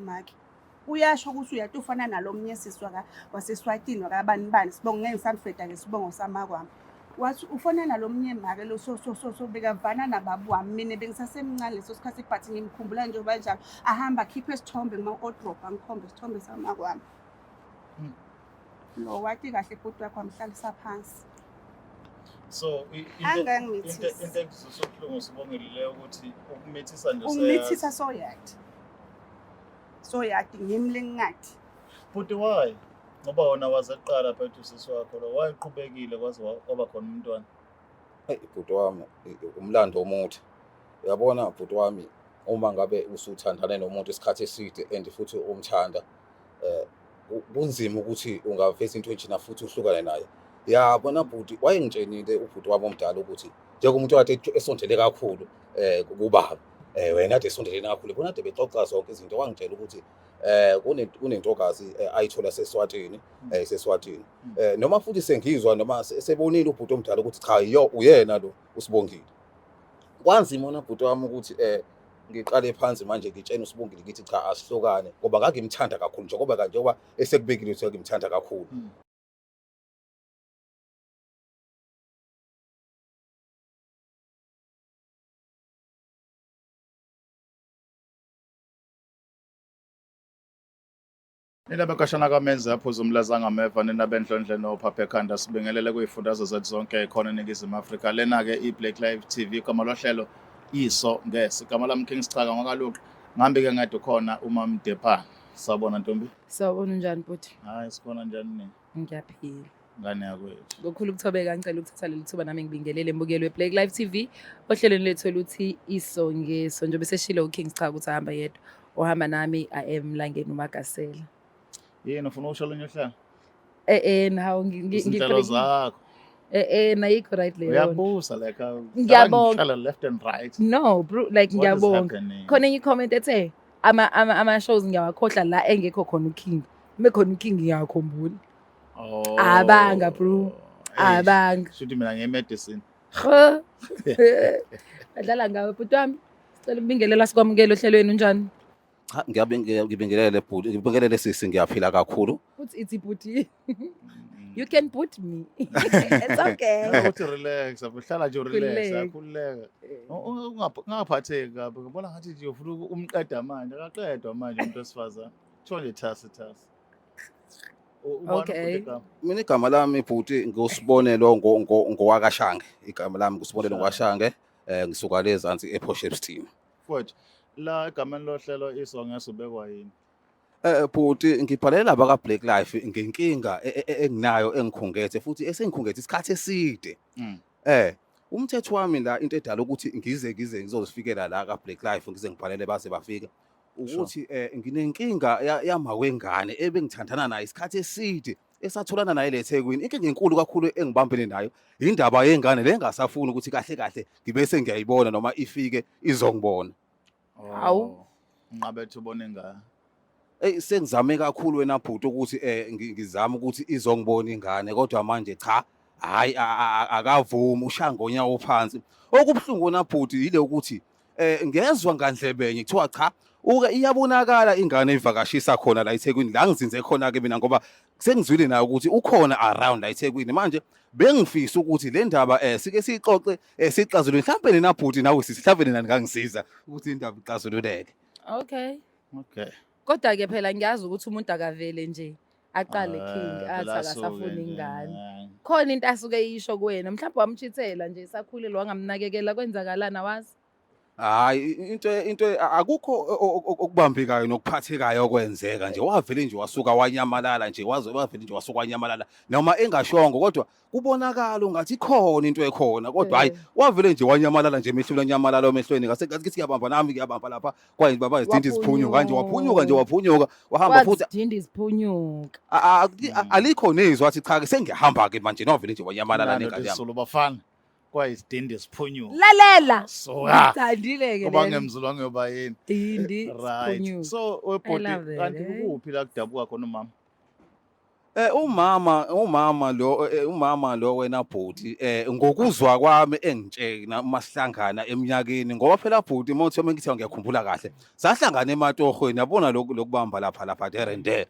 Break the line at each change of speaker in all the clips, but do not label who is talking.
Maki. Uyasho ukuthi uyati ufana nalomnye siswa waseSwatini wakabani bani sibongo ngeke ngisanifeda sibongo samakwami. Wathi ufona nalomnye make lo bekavana nababu wami mina bengisasemncane leso sikhathi but ngimkhumbula njengoba njalo ahamba akhiphe isithombe kuma-wardrobe angikhombe isithombe samakwami. Lo wathi kahle bhuti wakho wamhlalisa phansi.
So into engizosophlungu sibongelileyo ukuthi ukumithisa nje
umithisa soyadi ngimlingathi.
But why? Ngoba wona wazeqala phethu usisi wakho lo wayeqhubekile kwaze kwaba khona umntwana.
Bhuti wami umlando omude. Uyabona bhuti wami uma ngabe usuthandana nomuntu isikhathi eside and futhi umthanda kunzima ukuthi ungaveza into enjena futhi uhlukane naye. Yabona bhuti wayengitshenile ubhuti wami omdala ukuthi njengomuntu kade esondele kakhulu kubaba wena kade esondelene kakhulu bona kade bexoxa zonke izinto wangitshela ukuthi kunentokazi ayithola seSwatini seSwatini noma futhi sengizwa noma sebonile ubhuti omdala ukuthi cha uyena lo uSibongile. Kwanzima wona bhuti wami ukuthi ngiqale phansi manje ngitshena uSibongile ngithi cha asihlukane ngoba ngangimthanda kakhulu njengoba esekubekile ukuthi ngimthanda kakhulu.
Nina bekashana kaMenzi yaphuza umlazanga ameva nina benhlondle nophapha ekhanda sibingelele kuyifundazwe zethu zonke ekhona eNingizimu Afrika. Lena-ke iBlack Live TV igama lohlelo iso ngese. Igama lami King Sichaka ngakaloku ngihambe-ke ngade khona uMam Depa. Sawubona Ntombi.
Sawubona njani bhuti?
Hayi sikhona njani nini?
Ngiyaphila.
Ngane yakwethu.
Ngokukhulu ukuthobeka ngicela ukuthatha leli thuba nami ngibingelele mbukelo weBlack Live TV ohlelweni lethu oluthi iso ngeso njengoba seshilo uKing Sichaka ukuthi ahamba yedwa ohamba nami Mlangeni uMagasela.
Yini ufuna ukusho lenye uhlelo?
Nawo
Izinhlelo zakho.
Nayikho right leyo.
Uyabusa like
ngiyabonga
left and right.
No bro like ngiyabonga. Khona enye comment ethe ama shows ngiyawakhohlwa la engekho khona uKing. Mekhona uKing ngiyakhumbula.
Oh.
Abanga bro. Abanga.
Shuthi mina ngemedicine.
Adlala ngawe bhuti wami. Sicela ubingelela sikwamukele ohlelweni unjani?
Cha ngibingelele bhuti ngibingelele sisi ngiyaphila kakhulu.
It's bhuti. You can put me. It's okay.
Uthi relax, abuhlala nje relax, akhululeka. Ungaphatheki kabi, ngibona ngathi nje ufuna umqeda manje, akaqedwa manje umuntu osifazana. Kuthiwa nje thasi.
Okay.
Mina igama lami bhuti ngusibonelo ngowakashange. Igama lami ngusibonelo ngowakashange ngisuka lezansi ePortshepstone.
Futhi la igama lohlelo iso ngese ubekwa yini?
Bhuti ngibhalela abaka Black Life ngenkinga enginayo engikhungethe futhi esengikhungethe isikhathi eside. Umthetho wami la into edala ukuthi ngize ngizozifikela la ka Black Life ngize ngibhalele baze bafika ukuthi nginenkinga yamawengane ebengithandana naye isikhathi eside esatholana naye leThekwini. Inkinga enkulu kakhulu engibambene nayo indaba yengane lengasafuni ukuthi kahle ngibe sengiyayibona noma ifike izongibona.
Hawu
Ngabethu ubone ngani?
Sengizame kakhulu wena bhuti ukuthi ngizama ukuthi izongibona ingane kodwa manje cha hayi akavumi ushanga onyawo phansi. Okubhlungu na bhuti yile ukuthi ngezwe ngandlebenye kuthiwa cha iyabonakala ingane evakashisa khona la eThekwini la ngizinze khona ke mina ngoba sengizwile nayo ukuthi ukhona around la eThekwini manje bengifisa ukuthi le ndaba sike sixoxe sixazulule mhlawumbe nina bhuti nawe mhlawumbe nina ngangisiza ukuthi indaba ixazululeke.
Okay.
Okay.
Kodwa ke phela ngiyazi ukuthi umuntu akavele nje aqale King athi akasafuni ingane. Khona into asuke yisho kuwena mhlawumbe wamchithela nje sakhulile wangamnakekela kwenzakalana wazi?
Hayi into akukho okubambekayo nokuphathekayo okwenzeka nje wavele nje wasuka wanyamalala nje wavele nje wasuka wanyamalala noma engashongo kodwa kubonakala ungathi khona into ekhona kodwa hayi wavele nje wanyamalala nje emehlweni wanyamalala emehlweni ngase ngathi ngiyabamba nami ngiyabamba lapha kwayini baba izidinda iziphunyuka nje waphunyuka wahamba futhi
izidinda iziphunyuka
alikho nezwi athi cha ke sengiyahamba ke manje novele nje wanyamalala nengane yami.
Solo bafana kwayizidinda isiphunyuka.
Lalela.
So
ngithandile ke
ngoba ngemzulu wangiyoba yini?
Dindi
Right.
isiphunyuka.
So webhodi kanti kuphi la kudabuka khona umama?
umama lo wena bhuti ngokuzwa kwami engitshena masihlangana eminyakeni ngoba phela bhuti mawuthi ngithi ngiyakhumbula kahle sahlangana ematohweni yabona lokubamba lapha there and there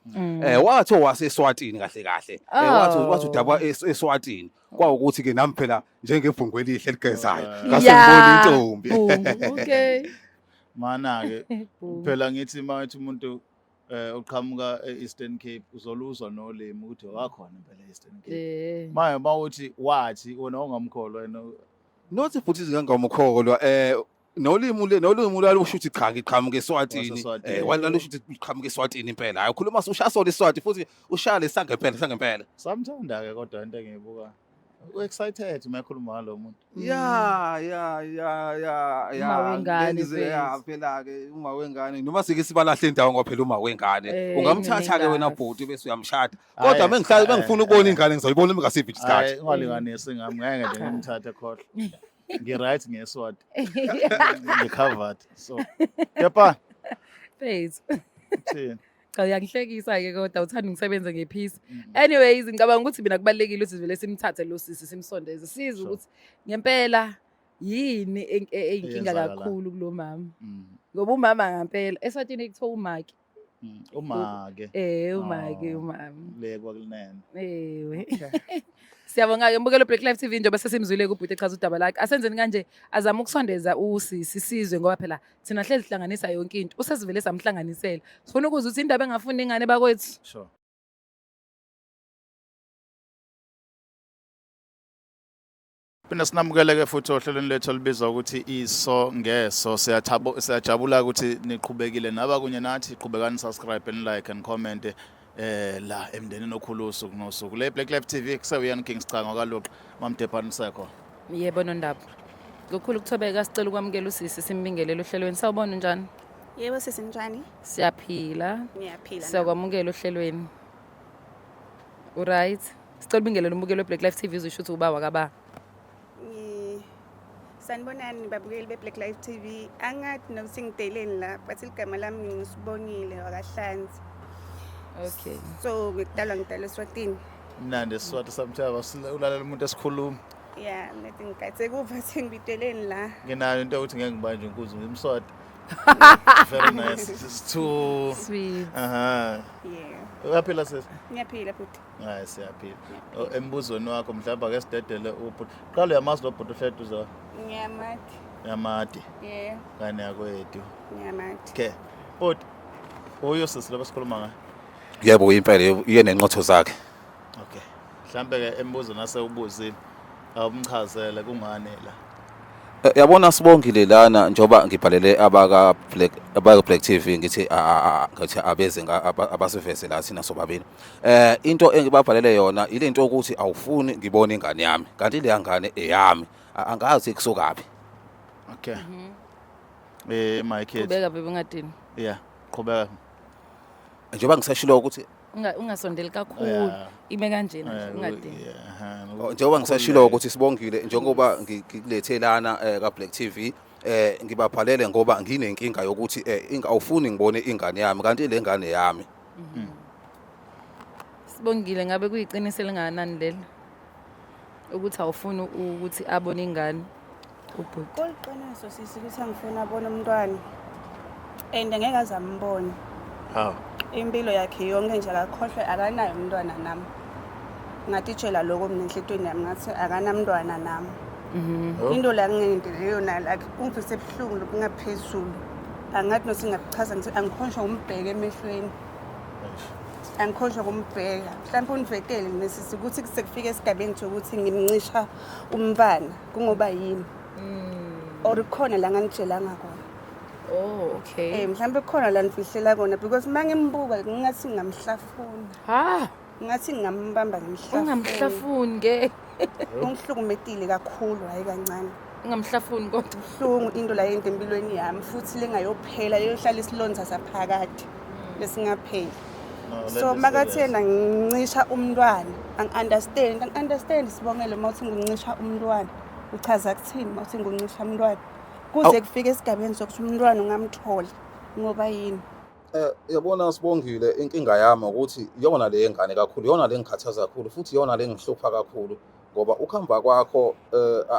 wathi waseSwatini kahle wathi udaba eSwatini kwawukuthi ke nami phela njengebhungu elihle eligezayo ngasengibona intombi
okay
mana ke phela ngithi manje umuntu uqhamuka eEastern Cape uzoluzwa nolimi ukuthi wakhona impela eEastern Cape manje mawuthi wathi wona ongamkholwa wena
nothi futhi izingangamkholwa nolimi lalusho ukuthi cha ngiqhamuka eSwatini walusho ukuthi uqhamuka eSwatini impela hayi ukhuluma ushasole eSwati futhi ushale sangempela
samthanda ke kodwa into engiyibuka excited makhuluma ngalo muntu
phela ke uma wengane noma sike sibalahle indawo ngoba phela uma wengane ungamthatha ke wena bhuti bese uyamshada kodwa bengifuna ukubona ingane ngizoyibona engasiphi isikhathi
hayi ungalinganisi ngami ngeke nje ngimthathe khohle ngi-right ngeSwati ngi-covered so kepha
phase
thina
cha uyangihlekisa-ke kodwa uthanda ngisebenze ngephisi anyways ngicabanga ukuthi mina kubalulekile ukuthi sivele simthathe lo sisi simsondeze size ukuthi ngempela yini eyinkinga kakhulu kulo mama ngoba umama ngempela eSwatini kuthiwa umaki
umake
umama
le kwakulinene
ewe siyabonga-ke mbukelo Black Life TV njengoba sesimzwile kubhuti echaza udaba lakhe asenzeni kanje azama ukusondeza usisi sizwe ngoba phela thina hlezi sihlanganisa yonke into usesivele samhlanganisela sifuna ukuza ukuthi indaba engafuni ingane bakwethu
sure Phinde sinamukele-ke futhi ohlelweni lethu olubizwa ukuthi iso ngeso siyajabula ukuthi niqhubekile naba kunye nathi qhubekani subscribe and like and comment la emndenini okhulusu kunosuku le Black Life TV kusewuyani Kings cha ngakaloqo mamdephani sekho
yebo nondaba ngokukhulu ukuthobeka sicela ukwamukela usisi simbingelele ohlelweni sawubona njani
Yebo sesinjani?
siyaphila
Ngiyaphila.
siyakwamukela ohlelweni alright sicela ubingelele umbukelo Black Life TV uzisho ukuthi uba wakaba
Sanibonani babukeli beBlack Life TV. Angathi nokuthi ngiteleni la, but igama lami ngisibongile wakahlanzi.
okay
So ngidalwa eSwatini.
mnandi eSwati samthaba ulalela umuntu esikhuluma
Yeah, nethi ngikathe kuva sengibiteleni la.
nginayo into ukuthi ngeke ngibanje inkuzo ngimswati very nice it's too
sweet
Yeah.
uyaphila sesi
Ngiyaphila futhi.
hayi siyaphila embuzweni wakho mhlawumbe ake sidedele ubhuti qala uyamazi lo bhuti ohledu za
Ngiyamati.
yamadi
Yeah,
kanye yakwethu
ngiyamati.
okay but uyo sisi lo besikhuluma ngayo
yebo impela iye nenqotho zakhe
okay mhlambe ke embuzo nase ubuzile awumchazele kungani la
yabona sibongile lana njoba ngibhalele abaka Black TV ngithi abeze abasiveze la thina sobabili into engibabhalele yona ile nto ukuthi awufuni ngibone ingane yami kanti le ngane eyami angazi kusukaphi
okay my kids
ubeka bebe ungadini
yeah qhubeka
njoba ngisashilo ukuthi
ungasondeli kakhulu ime kanjena ungadini
njengoba ngisashilo ukuthi sibongile njengoba ngikulethe lana kaBlack TV ngibabhalele ngoba nginenkinga yokuthi awufuni ngibone ingane yami kanti le ngane yami
sibongile ngabe kuyiqiniso elinganani lelo ukuthi awufuni ukuthi abone ingane ubhuti
Kuliqiniso sisi ukuthi angifuna abone umntwana. And ngeke azambone.
how
Impilo yakhe yonke nje akakhohlwe akanayo umntwana nami. Ngatitshela lokho mina enhlitweni yami ngathi akanamntwana nami. Into la ngiyindeleyo nala ungivise ebuhlungu lokungaphezulu. Angathi nosingachaza ngithi angikhonjwa umbheke emehlweni. Angikhonjwa kumbheka. Mhlawumbe univetele nesisi ukuthi kusekufika esigabeni sokuthi ngimncisha umntwana kungoba yini. Or khona la ngangitshelanga khona.
oh okay
Mhlawumbe khona la nifihlela kona because mangimbuka ngingathi ngamhlafuna. Ngathi ngingambamba ngemhlafuna.
ungamhlafuni ke
Ungihlukumethile kakhulu hayi kancane.
ungamhlafuni kodwa
Buhlungu into la yento empilweni yami futhi lengayophela leyohlala isilonda saphakade lesingapheli. So makathena ngincisha umntwana angi-understand sibongele mawuthi ngincisha umntwana uchaza kuthini mawuthi ngincisha umntwana kuze kufike esigabeni sokuthi umntwana ungamthola ngoba yini
Yabona Sibongile, inkinga yami ukuthi iyona le ngane kakhulu, iyona le ngikhathaza kakhulu futhi iyona le ngihlupha kakhulu ngoba ukuhamba kwakho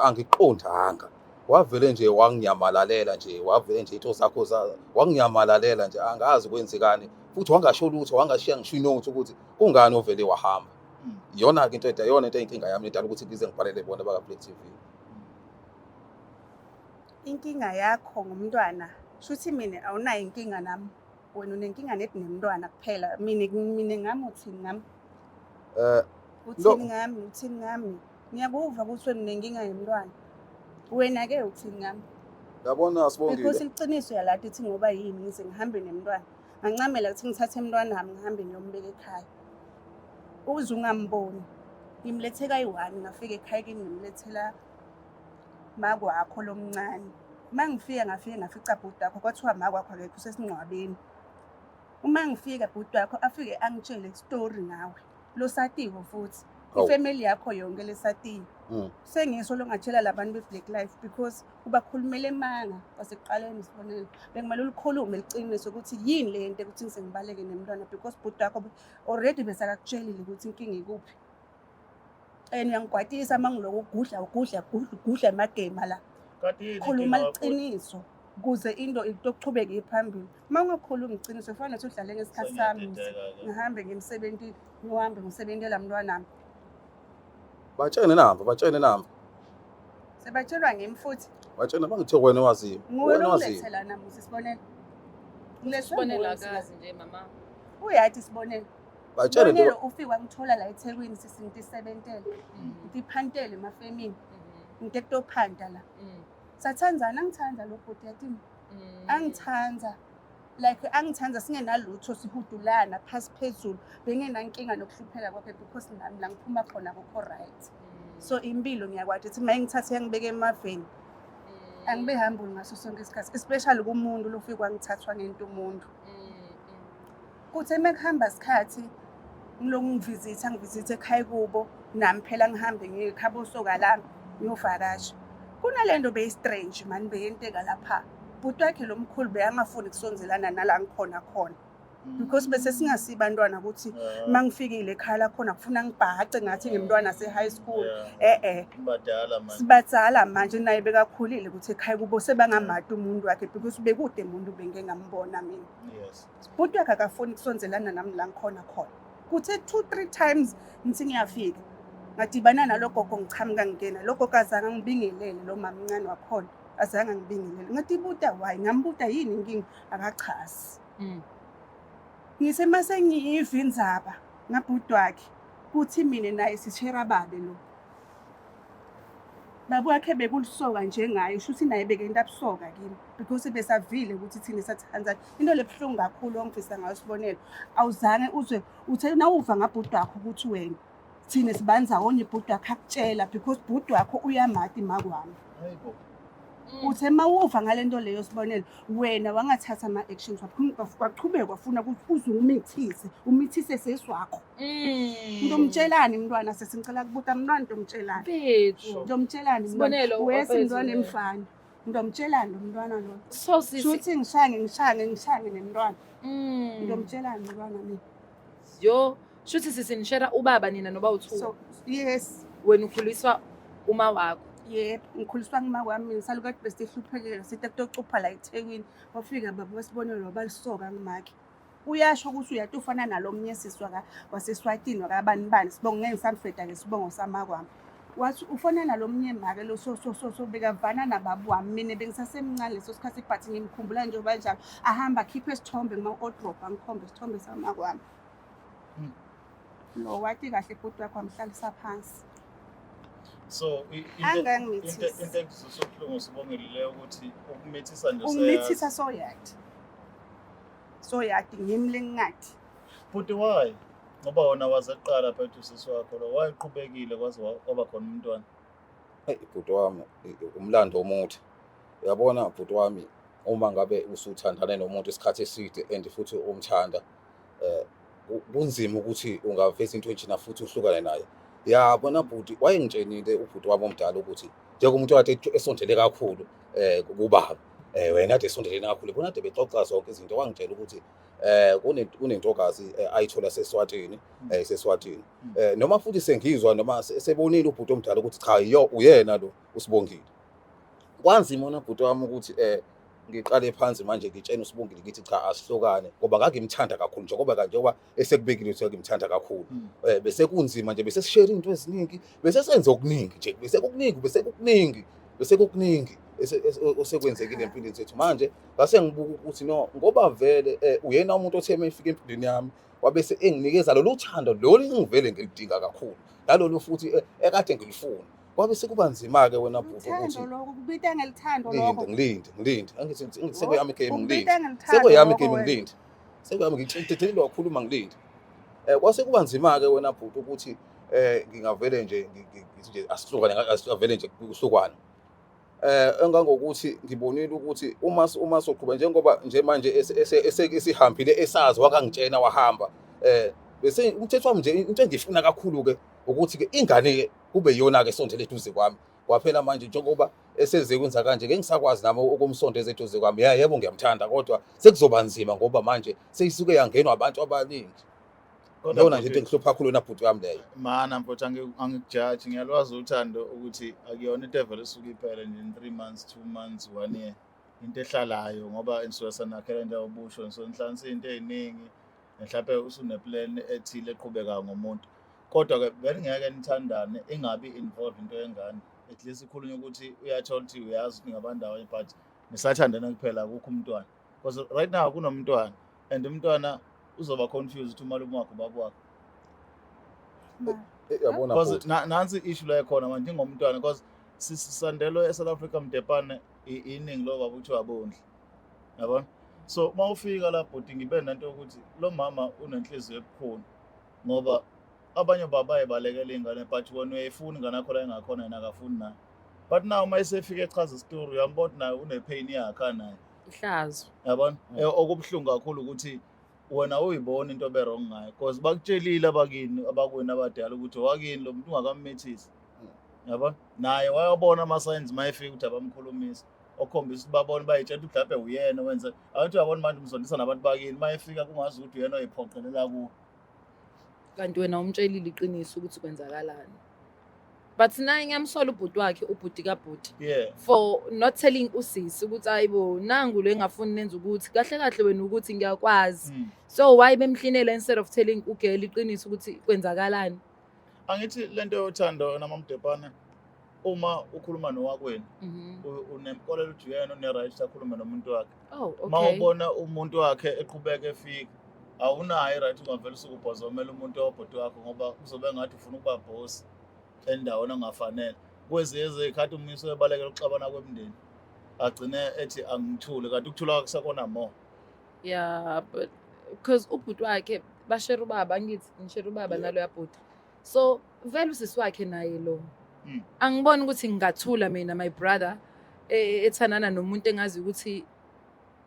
angiqondanga. Wavele nje wanginyamalalela nje, wavele nje into zakho wanginyamalalela nje, angazi kwenzekani futhi wangasho lutho, wangashiya ngisho inothi ukuthi kungani ovele wahamba. Iyona-ke into iyona into eyinkinga yami edala ukuthi ngize ngibhalele bona baka-Black TV.
Inkinga yakho ngumntwana shuthi mina awunayo inkinga nami, wena unenkinga nedi nemntwana kuphela. Mina ngami uthini ngami, uthini ngami ngiyakuva ukuthi wena unenkinga yemntwana, wena-ke uthini ngami.
Yabona Sibongile,
Because iqiniso yalathi ithi ngoba yini ngize ngihambe nemntwana, ngancamela ukuthi ngithathe emntwana wami ngihambe niyombeka ekhaya. Uze ungamboni ngimlethe kayi-1 ngafika ekhaya kini ngimlethela makwakho lomncane. Uma ngifika ngafica bhuti wakho kwathiwa makwakho akekho usesingcwabeni. Uma ngifika bhuti wakho afike angitshele story ngawe losatiko futhi ifamily yakho yonke lesatile. Sengiso longatshela labantu be-Black Life because ubakhulumele emanga wasekuqaleni Sibonelo. Bengimele ulikhulume liqiniso ukuthi yini le nto ukuthi ngisengibaleke nemntwana because bhuti wakho already besakakutshelile ukuthi inkinga ikuphi. And uyangigwatisa mangiloku ugudla amagame la. Khuluma liqiniso ukuze into itokuchubeke phambili. Uma ungakhuluma iqiniso kufanele ukuthi udlale ngesikhathi sami ngihambe ngemsebenzini ngihambe ngisebenzela mntwana wami.
batshene namba.
Sebatshelwa ngimi futhi.
Batshene bangithe wena waziyo.
Wena waziyo. Ngilethela namusi Sibonelo.
Sibonelo akazi nje mama.
Uyathi Sibonelo.
Batshene
Sibonelo ufika ngithola la eThekwini sisintisebentele. Ngiphantele emafemini. Ngitekutophanda la. Sathandzana angithanda lo bhuti yathini. Angithanda. Like angithanda singenalutho sihudulana phasi phezulu. Bengenankinga nokuhlupheka kwakhe because nami la ngiphuma khona akukho right. So impilo ngiyakwazi ukuthi mayengithathe yangibeke emaveni. Angibe humble ngaso sonke isikhathi, especially kumuntu lofika kwangithathwa ngento umuntu. Kuthi emekuhamba isikhathi ngilongu ngivizitha ekhaya kubo nami phela ngihambe ngikhabo soka lami ngiyovakasha. Kunalento be strange man beyenteka lapha. Bhuti wakhe lo mkhulu beyangafuni kusonzelana nala ngikhona khona. Because bese singasibantwana ukuthi mangifikile ekhaya khona kufuna ngibhace ngathi ngemntwana se-high school.
Badala manje.
Sibadzala manje naye bekakhulile ukuthi ekhaya kubo sebangamati umuntu wakhe because bekude umuntu bengengambona mina.
Yes.
Bhuti wakhe akafuni kusonzelana nami la ngikhona khona. Kuthe 2-3 times ngithi ngiyafika. Ngadibana nalogogo ngichamuka ngena. Logogo azange ngibingelele lo mama mncane wakhona. Azange ngibingelele. Ngathi buta why? Ngambuta yini inkinga akachazi. Ngisemase ngiyiva indzaba ngabhuti wakhe kuthi mina naye sishera babe lo. Babu wakhe bekulisoka njengaye shuthi naye bekenda busoka kimi because besavile ukuthi thina sathandzana. Into lebhlungu kakhulu ongifisa ngayo Sibonelo. Awuzange uzwe uthe nawuva ngabhuti wakho ukuthi wena thina sibanza wonye ibhuti wakhe akutshela because bhuti wakho uyamati makwami.
Hayibo.
Uthe mawuva ngalento leyo Sibonelo wena wangathatha ama actions waqhubeka wafuna ukuthi umithise seswakho. Ndomtshelani umntwana sesingicela kubuta umntwana ndomtshelani.
Bethu.
Ndomtshelani
Sibonelo
wese umntwana emfana. Ndomtshelani umntwana lo.
So sisi.
Shuthi ngishange nemntwana. Ndomtshelani umntwana mina.
Yo, shuthi sisinishera ubaba nina noba uthu.
So yes.
Wena ukhuliswa uma wakho.
Yebo, ngikhuliswa ngima kwami mina salukade bese hluphekela sithi kutocuphha la eThekwini. Wafika baba weSibonelo wabalisoka ngimaki. Uyasho ukuthi uyathi ufana nalomnye siswa waseSwatini wakabanibani sibongo ngeke ngisanifeda ke sibongo samakwami. Wathi ufona nalomnye make lo so bekavana nababu wami mina bengisasemncane leso sikhathi but ngimkhumbula nje kanjalo ahamba khiphe isithombe ngama-wardrobe angikhombe isithombe samakwami. Lo wathi kahle bhuti wakho amhlalisa phansi.
So into engizosubhlungu Sibongile leyo ukuthi ukumithisa nje
umithisa soyadi ngimle ngathi.
But why? Ngoba wona wazeqala phethu sisi wakho lo wayeqhubekile kwaze kwaba khona umntwana.
Bhuti wami umlando omude. Uyabona bhuti wami uma ngabe usuthandane nomuntu isikhathi eside and futhi umthanda kunzima ukuthi ungaveza into enjena futhi uhlukane naye. Yabona bhuti wayengitshenile ubhuti wami omdala ukuthi njengomuntu kade esondele kakhulu kubaba wena kade esondelene kakhulu bona kade bexoxa zonke izinto wangitshela ukuthi kunentokazi ayithola seSwatini seSwatini noma futhi sengizwa noma sebonile ubhuti omdala ukuthi cha uyena lo uSibongile kwanzima wona ubhuti wami ukuthi ngiqale phansi manje ngitshena uSibongile ngithi cha asihlokane ngoba ngangimthanda kakhulu njengoba esekubekile ukuthi ngimthanda kakhulu bese kunzima nje bese share into eziningi bese senze okuningi nje bese kukuningi osekwenzekile empilweni zethu manje ngase ngibuka ukuthi no ngoba vele uyena umuntu othe mayifika empilweni yami wabese enginikeza lolu thando lolu engivele ngilidinga kakhulu nalolu futhi ekade ngilifuna kwabe sekuba nzima ke wena bhuti
ukuthi lokho kubita ngelithando lokho
ngilinde angithi sekuyami game ngilinde sekuyami game ngilinde sekuyami ngicithethile wakhuluma ngilinde kwase kuba nzima ke wena bhuti ukuthi ngingavele nje ngithi asihlukane asivele nje kuhlukwana engangokuthi ngibonile ukuthi uma soqhubeka njengoba nje manje esihambile esazi wakangitshena wahamba bese umthetho wami nje into engifuna kakhulu ke ukuthi ke ingane ke kube yona ke sondele eduze kwami kwaphela manje njengoba eseze kwenza kanje ngeke ngisakwazi nami ukumsondeza eduze kwami yebo ngiyamthanda kodwa sekuzoba nzima ngoba manje seyisuke yangenwa abantu abaningi kodwa nje into engihlupha kakhulu na bhuti wami leyo
mana mfowethu angikujaji ngiyalwazi uthando ukuthi akuyona into evele esuka iphele nje in 3 months 2 months 1 year into ehlalayo ngoba enisuke sanakhela nje ubusho nisonhlanisa into eziningi mhlawumbe usuneplan ethile eqhubekayo ngomuntu kodwa ke vele ngeke nithandane engabi involved into yengane at least ikhulunywe ukuthi uyathola ukuthi uyazi ukuthi ngabandawonye but nisathandana kuphela akukho umntwana because right now kunomntwana and umntwana uzoba confused ukuthi umalume wakhe ubaba wakhe
yabona
because nansi issue la khona manje ngomntwana because sisandelo eSouth Africa mdepane iningi lo baba uthi wabondla yabona so mawufika la bhuti ngibe nanto ukuthi lo mama unenhliziyo ebukhulu ngoba abanye baba ebalekela ingane but wena uyayifuna ingane yakho la engakhona yena akafuni nayo but now mayesefika echaza istory uyambona nayo unepain yakhe naye
ihlazo
yabona okubhlungu kakhulu ukuthi wena uyibona into berong ngayo because bakutshelile abakini abakwena abadala ukuthi wakini lo muntu ungakamethisi yabona naye wayabona ama signs mayefika ukuthi abamkhulumisa okhombisa babona bayitshela ukuthi mhlawumbe uyena wenza abantu uyabona manje umsondisa nabantu bakini mayefika kungazi ukuthi uyena oyiphoqelela kuwo
kanti wena umtshelile iqiniso ukuthi kwenzakalani but naye ngiyamsola ubhuti wakhe ubhuti kabhuti for not telling usisi ukuthi ayibo nangu lo engafuni nenza ukuthi kahle kahle wena ukuthi ngiyakwazi so why bemhlinela instead of telling ugele iqiniso ukuthi kwenzakalani
angithi lento yothando namamdepana uma ukhuluma nowakwena unemkolelo ukuthi uyena une-right akhulume nomuntu wakhe mawubona umuntu wakhe eqhubeka efika awunayo i-right ungavele usukubhozomela umuntu wobhuti wakho ngoba uzobe ngathi ufuna ukuba boss endaweni ongafanele kwezinye izikhathi umuntu uyebalekela ukuxabana kwemndeni agcine ethi angithule kanti ukuthula kwakhe sekona more
but because ubhuti wakhe bashare ubaba ngithi ngishare ubaba nalo yabhuti so vele usisi wakhe naye lo angiboni ukuthi ngingathula mina my brother ethanana nomuntu engazi ukuthi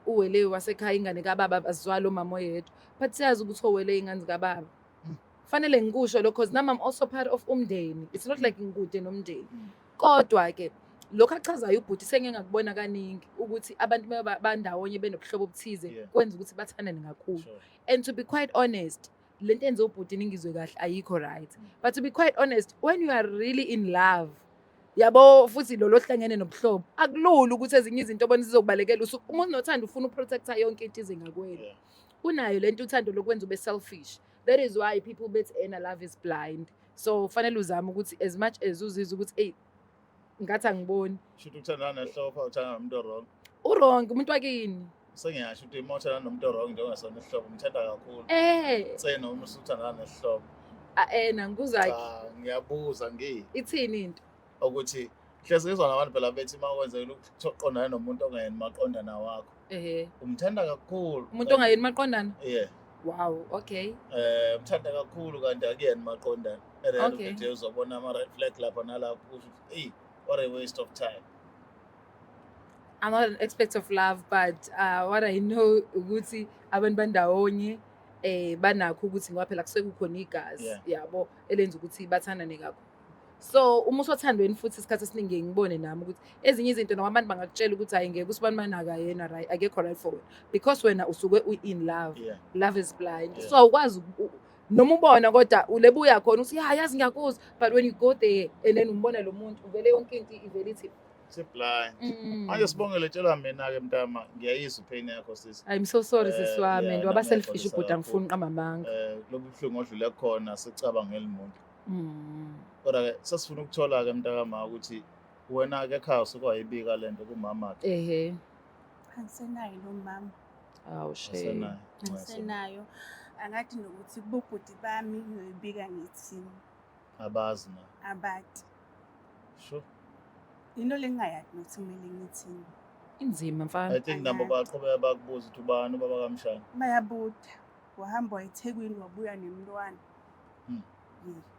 uwele wasekhaya ingane kababa azizwa lo mama oyedwa but siyazi ukuthi owele ingane kababa fanele ngikusho lokho because nama I'm also part of umndeni it's not like ngikude nomndeni kodwa ke lokho achazayo ubhuti sengeke ngakubona kaningi ukuthi abantu bandawonye benobuhlobo obuthize kwenza ukuthi bathandane kakhulu and to be quite honest lento enze ubhuti ningizwe kahle ayikho right but to be quite honest when you are really in love yabo futhi lo lohlangene nobuhlobo akulula ukuthi ezinye izinto obona sizokubalekela umuntu nothanda ufuna uprotecta yonke into ize ngakwena unayo lento uthando lokwenza ube selfish that is why people bet and love is blind so fanele uzama ukuthi as much as uzizwa ukuthi hey ngathi angiboni
should uthandana nehlobo uthanda nomuntu wrong
wrong umuntu wakini
sengiyasho ukuthi emotional nomuntu wrong njengasona ihlobo umthanda kakhulu sena uma usuthandana nehlobo
nangikuzaki
ngiyabuza
ithini into
ukuthi hlezi ngizwa nabantu phela bethi makwenzeka ukuqondana nomuntu ongayeni maqondana wakho umthanda kakhulu
umuntu ongayeni maqondana
wow
okay
umthanda kakhulu kanti akuyena maqondana nje uzobona ama red flag lapha nalapho ukuthi what a waste of time.
I'm not an expert of love, but what I know ukuthi abantu bandawonye banakho ukuthi ngoba phela kusekukhona igazi yabo elenza ukuthi bathandane kakhulu So uma usothandweni futhi isikhathi esiningi ngibone nami ukuthi ezinye izinto noma abantu bangakutshela ukuthi hayi ngeke usibani akayena right akekho right for wena because wena usuke in love.
Yeah.
Love is blind.
Yeah.
So awukwazi noma ubona kodwa ulebuya khona uthi yazi ngiyakuzwa but when you go there and then umbona lo muntu uvele yonke into ivele ithi
blind. Manje sibongele tshela mina ke mntama ngiyayizwa pain yakho sisi.
I'm so sorry sisi wami
yeah,
and waba selfish
nami
ubhuti angifuni qamamanga.
Lobu buhlungu odlule khona sicabangela umuntu. Kodwa ke sasifuna ukuthola ke mntakama ukuthi wena ke ekhaya usukwayibika lento kumama ke.
Ehe.
Angisenayo lo mama.
Awu shame.
Angisenayo. Angathi nokuthi kubobhuti bami ngiyibika ngithini.
Abazi na.
Abati.
Sure.
Into lengayathi nokuthi kumele ngithini.
Inzima mfana.
I think nabo baqhubeka bakubuza ukuthi ubani ubaba kaMshana.
Bayabuda. Wahamba wayeThekwini wabuya nemntwana.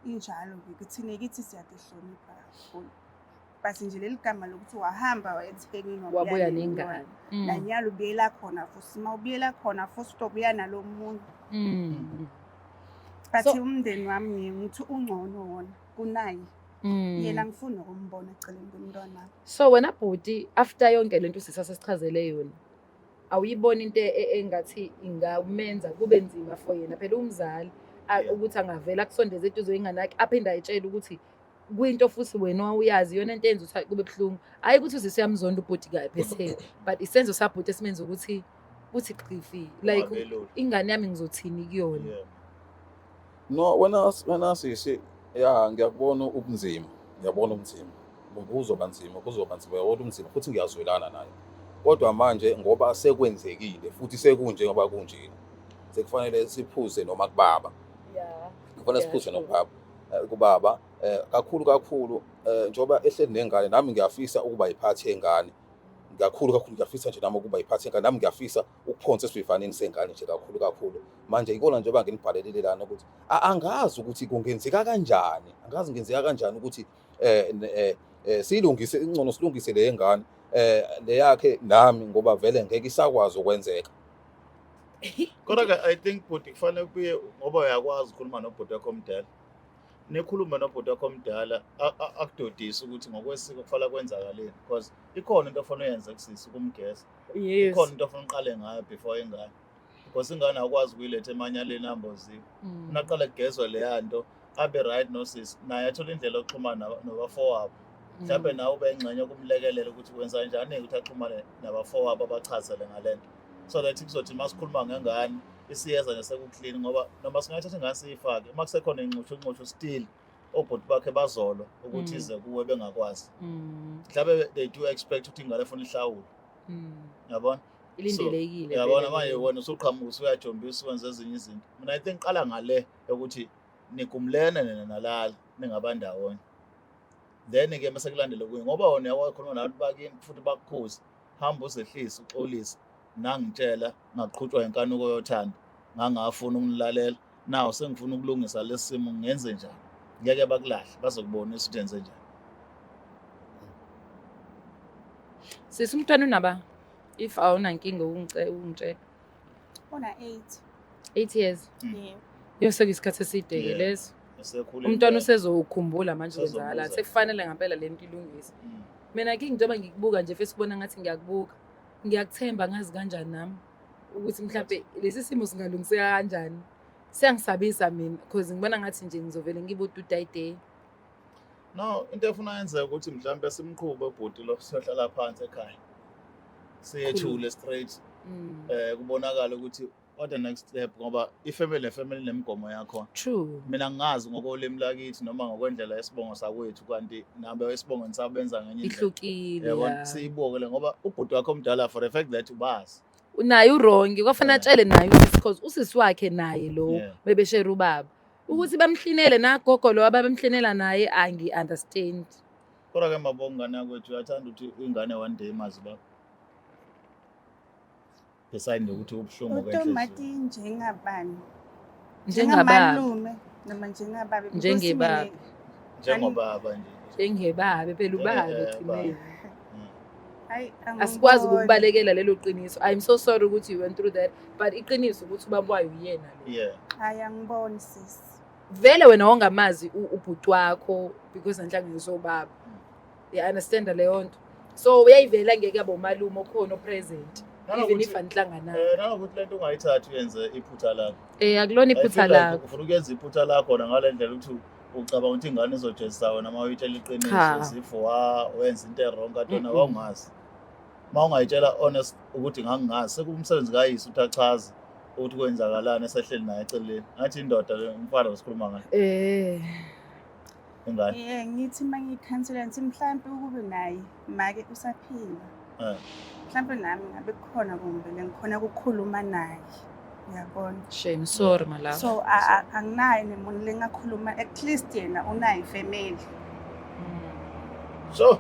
Injalo ke kuthine kithi siyakuhlonipha kakhulu. But nje leli gama lokuthi wahamba wayeThekwini
Wabuya nengane.
Nanyalo ubuyela khona futhi mawubuyela khona futhi utobuya nalomuntu. But umndeni wami ngithi ungcono wona kunayi. Yena ngifuna ukumbona eceleni komntwana.
So wena bhuti after yonke lento sisasichazele yona awuyibona into engathi ingamenza kube nzima for yena phela umzali ukuthi angavela kusondeza eduze ingane yakhe aphinda ayitshela ukuthi kuyinto futhi wena wawuyazi yona into enza ukuthi kube buhlungu hayi ukuthi usisiyamzonda ubhuti kahle phese but isenzo sabhuti esimenza ukuthi uthi qifi like ingane yami ngizothini kuyona.
No wena sisi ya ngiyakubona ubunzima ngiyabona ubunzima kuzoba nzima yodwa umzima futhi ngiyazwelana naye kodwa manje ngoba sekwenzekile futhi sekunje ngoba kunje sekufanele siphuze noma kubaba kufanele siphuze kubaba kakhulu njoba ehleli nengane nami ngiyafisa ukuba yiphathe engane kakhulu ngiyafisa nje nami ukuba yiphathe engane nami ngiyafisa ukuphonsa esivivaneni sengane nje kakhulu manje ikona njengoba nginibhalelele lana ukuthi angazi ukuthi kungenzeka kanjani ukuthi silungise ingcono silungise le ngane le yakhe nami ngoba vele ngeke isakwazi ukwenzeka.
Kodwa ke I think bhuti kufanele kuye ngoba uyakwazi ukukhuluma nobhuti wakho omdala. Nekhuluma nobhuti wakho omdala akudodisa ukuthi ngokwesiko kufanele kwenzakaleni because ikhona into ofanele uyenze kusisi kumgeza.
Yes.
Ikhona into ofanele uqale ngayo before ingane. Because ingane akwazi ukuyiletha emanyaleni ambozini. Unaqala kugezwa le yanto abe right nosisi naye athola indlela yokuxhumana nabafowabo. Mhlawumbe nawe ube ingxenye kumlekelela ukuthi wenza kanjani ukuthi axhumane nabafowabo abachazele ngalento. So that kuzothi masikhuluma ngengane isiyeza nesekuclean ngoba noma singathatha ingane siyifake uma kusekhona inxushunxushu still obhuti bakhe bazolo ukuthi ize kuwe bengakwazi. Mhlawumbe they do expect ukuthi ingane efuna ihlawulo. Yabona?
Ilindelekile.
Yabona manje wena usuqhamuka usuyajombisa wenza ezinye izinto. Mina I think qala ngale ukuthi nikumlene nalala ningabandawonye. Then ke mase kulandele kuye ngoba wona yawakhuluma nabantu bakini futhi bakukhuza hamba uzehlisa uxolisa nangitshela ngaqhutshwa inkanuko yothando ngangafuna ukunilalela nawo sengifuna ukulungisa lesimo ngenze njani ngeke bakulahle bazokubona ukuthi wenze njani.
Sisi umntwana unaba if awuna inkinga ungitshela
Ona
8 years.
Yeah.
Yosekisikhathi eside ke leso. Umntwana usezokukhumbula manje uzala sekufanele ngempela lento ilungise. Mina ke ngizoba ngikubuka nje Facebook bona ngathi ngiyakubuka. Ngiyakuthemba ngazi kanjani nami ukuthi mhlawumbe lesi simo singalungiseka kanjani. Siyangisabisa mina because ngibona ngathi nje ngizovele ngibude udayide.
No into efuna yenze ukuthi mhlawumbe simqhube ubhuti lo sihlala phansi ekhaya. Siyethule straight. Kubonakala ukuthi what the next step ngoba ifamily nemigomo yakho.
True.
Mina ngingazi ngokolimi lakithi noma ngokwendlela yesibongo sakwethu kanti nabe esibongweni sabenza ngenye indlela.
Ihlukile.
Yabona siyibokele ngoba ubhuti wakho omdala for the fact that ubazi.
Naye wrong kwafanele atshele naye because usisi wakhe naye lo bebeshare ubaba. Ukuthi bamhlinele nagogo lo ababemhlinela naye angi understand.
Kodwa ke mabonga ngane yakwethu uyathanda ukuthi ingane one day mazi ba. Beside ukuthi ubuhlungu kwenhliziyo.
Utomati njengabani?
Njengababa.
Njengalume noma njengababa.
Njengebaba.
Njengobaba nje.
Njengebaba phela ubaba thina.
Hayi
Asikwazi ukubalekela lelo qiniso. I'm so sorry ukuthi you went through that but iqiniso ukuthi ubaba wayo uyena lo.
Yeah.
Hayi angiboni sis.
vele wena ongamazi ubhuti wakho because anhlangene sobaba. You understand leyo nto? So uyayivela ngeke abe umalume okhona present. Even if anhlangana.
Nanokuthi lento ungayithathi uyenze iphutha lakho.
Akulona iphutha lakho.
Ufuna ukuyenza iphutha lakho ngale ndlela ukuthi ucabanga ukuthi ingane izojezisa wena uma uyitshela iqiniso sifo wenza into wrong katona awungazi. Uma ungayitshela honest ukuthi ngangingazi sekumsebenzi kayise ukuthi achaze ukuthi kwenzakalani esehleli naye eceleni. Ngathi indoda umfana osikhuluma ngayo. Ingane.
Ngithi mangikhansela ngithi mhlambe ukube naye make usaphila. Mhlambe nami ngabe kukhona kumbe ngikhona ukukhuluma naye. Uyabona?
Shame, sorry my love.
So anginaye nemuntu lengakhuluma, at least yena unayo family.
So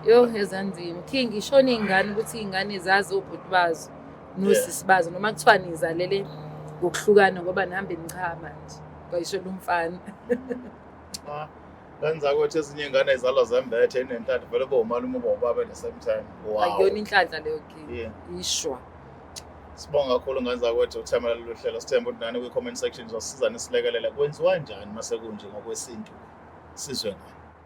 Yo ezanzima. King ishona ingane ukuthi ingane zazi ubhuti bazo nosisi bazo noma kuthiwa nizalele ngokuhlukana ngoba nihambe nichama nje. Kwayisho lumfana.
Lenza ukuthi ezinye ingane ezalwa zembethe inentathu vele bomalume bobaba at the same time. Wow.
Ayona inhlanhla leyo King.
Yeah.
Ishwa.
Sibonga kakhulu ngenza ukuthi uthemela lolu hlelo sithemba ukuthi nani kwi-comment section zosisiza nisilekelele kwenziwa kanjani mase kunje ngokwesintu sizwe ngani.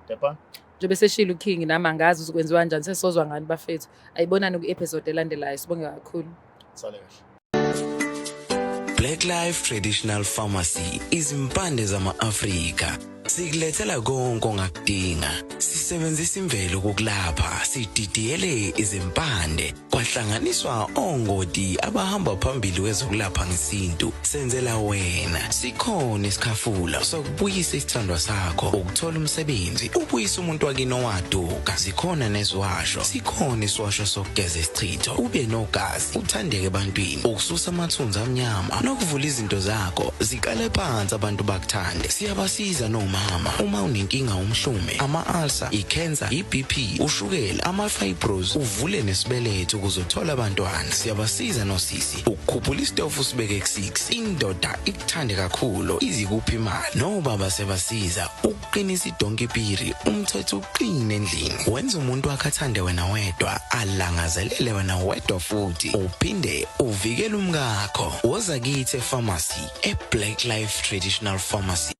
Depa?
Njobe seshilo King nami angazi uzokwenziwa kanjani sesozwa ngani bafethu. Ayibonani ku-episode elandelayo sibonga kakhulu.
Sale kahle.
Black Life Traditional Pharmacy izimpande zama-Afrika. Sikulethela konke ongakudinga. Sisebenzisa imvelo kokulapha, sididiyele izimpande, kwahlanganiswa ongoti abahamba phambili kwezokulapha ngesintu. Senzela wena. Sikhona isikhafula sokubuyisa isithandwa sakho, ukuthola umsebenzi, ubuyisa umuntu wakini owaduka. Sikhona neziwasho. Sikhona isiwasho sokugeza isichitho, ube nogazi, uthandeke ebantwini, ukususa amathunzi amnyama, nokuvula izinto zakho zikale phansi abantu bakuthande. Siyabasiza noma uma unenkinga umhlume, ama-ulcer, i-cancer, i-BP, ushukela, ama-fibros, uvule nesibeletho ukuzothola abantwana. Siyabasiza nosisi ukukhuphula isitofu sibeke ku-6, indoda ikuthande kakhulu izikuphi imali. Nobaba sebasiza ukuqinisa idonkipiri, umthetho uqine endlini. Wenza umuntu wakhe athande wena wedwa, alangazelele wena wedwa futhi, uphinde uvikele umkakho. Woza kithi e-pharmacy, e-Black Life Traditional Pharmacy.